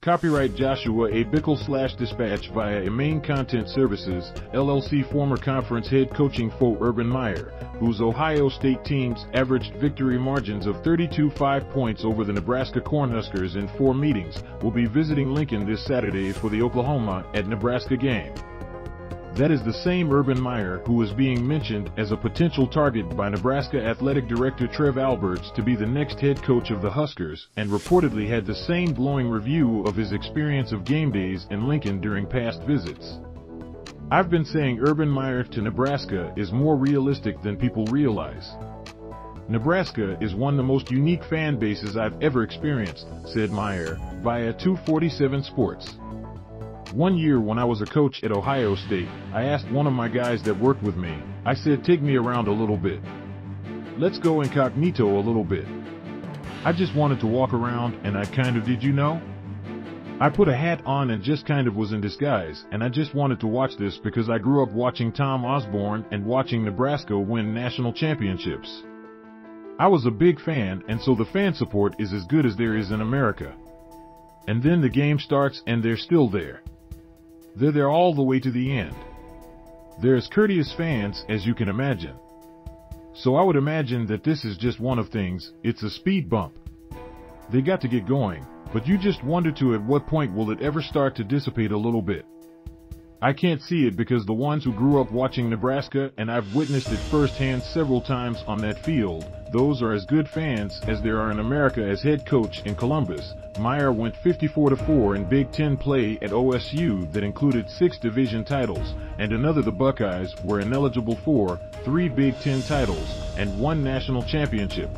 Copyright Joshua A. Bickel / Dispatch via Imagn Content Services, LLC Former Conference Head Coaching for Urban Meyer, whose Ohio State teams averaged victory margins of 32.5 points over the Nebraska Cornhuskers in 4 meetings, will be visiting Lincoln this Saturday for the Oklahoma-Nebraska game. That is the same Urban Meyer who is being mentioned as a potential target by Nebraska Athletic Director Trev to be the next head coach of the Huskers, and reportedly had the same glowing review of his experience of game days in Lincoln during past visits. I've been saying Urban Meyer to Nebraska is more realistic than people realize. Nebraska is one of the most unique fan bases I've ever experienced, said Meyer, via 247 Sports. One year when I was a coach at Ohio State, I asked one of my guys that worked with me, I said, take me around a little bit. Let's go incognito a little bit. I just wanted to walk around, and I kind of did, you know? I put a hat on and just kind of was in disguise, and I just wanted to watch this because I grew up watching Tom Osborne and watching Nebraska win national championships. I was a big fan, and so the fan support is as good as there is in America. And then the game starts and they're still there. They're there all the way to the end. They're as courteous fans as you can imagine. So I would imagine that this is just one of things, it's a speed bump. They got to get going, but you just wonder to at what point will it ever start to dissipate a little bit. I can't see it because the ones who grew up watching Nebraska, and I've witnessed it firsthand several times on that field, those are as good fans as there are in America. As head coach in Columbus, Meyer went 54-4 in Big Ten play at OSU that included 6 division titles, and another the Buckeyes were ineligible for 3 Big Ten titles and 1 national championship.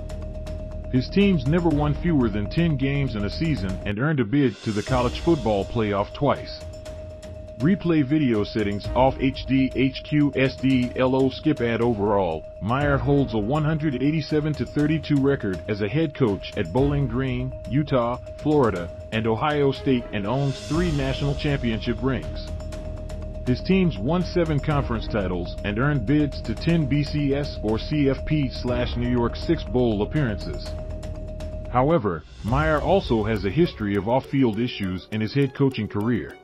His teams never won fewer than 10 games in a season and earned a bid to the college football playoff twice. Replay video settings off HD HQ SD LO skip ad. Overall, Meyer holds a 187-32 record as a head coach at Bowling Green, Utah, Florida, and Ohio State, and owns 3 national championship rings. His teams won 7 conference titles and earned bids to 10 BCS or CFP/New York 6 bowl appearances. However, Meyer also has a history of off-field issues in his head coaching career.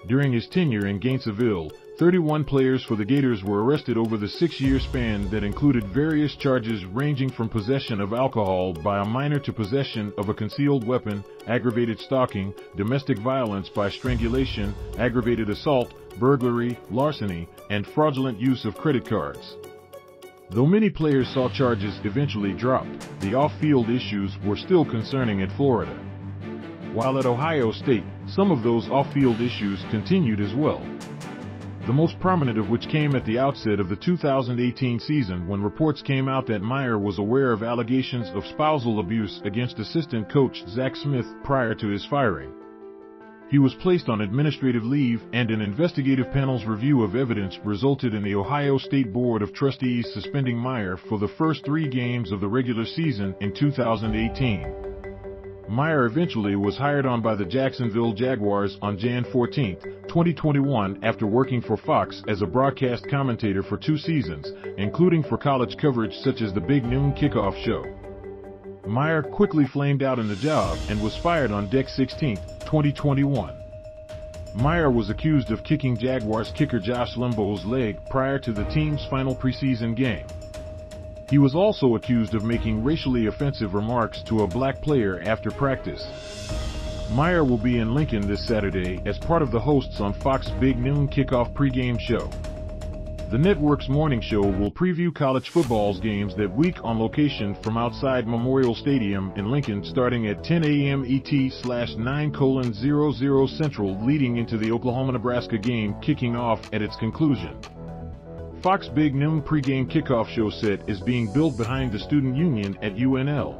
During his tenure in Gainseville, 31 players for the Gators were arrested over the 6-year span that included various charges ranging from possession of alcohol by a minor to possession of a concealed weapon, aggravated stalking, domestic violence by strangulation, aggravated assault, burglary, larceny, and fraudulent use of credit cards. Though many players saw charges eventually dropped, the off-field issues were still concerning at Florida. While at Ohio State, some of those off-field issues continued as well. The most prominent of which came at the outset of the 2018 season when reports came out that Meyer was aware of allegations of spousal abuse against assistant coach Zach Smith prior to his firing. He was placed on administrative leave, and an investigative panel's review of evidence resulted in the Ohio State Board of Trustees suspending Meyer for the first 3 games of the regular season in 2018. Meyer eventually was hired on by the Jacksonville Jaguars on January 14, 2021, after working for Fox as a broadcast commentator for 2 seasons, including for college coverage such as the Big Noon Kickoff show. Meyer quickly flamed out in the job and was fired on December 16, 2021. Meyer was accused of kicking Jaguars kicker Josh Lambo's leg prior to the team's final preseason game. He was also accused of making racially offensive remarks to a black player after practice. Meyer will be in Lincoln this Saturday as part of the hosts on Fox Big Noon Kickoff pregame show. The network's morning show will preview college football's games that week on location from outside Memorial Stadium in Lincoln starting at 10 a.m. ET/9:00 Central, leading into the Oklahoma-Nebraska game kicking off at its conclusion. Fox Big Noon pregame kickoff show set is being built behind the Student Union at UNL.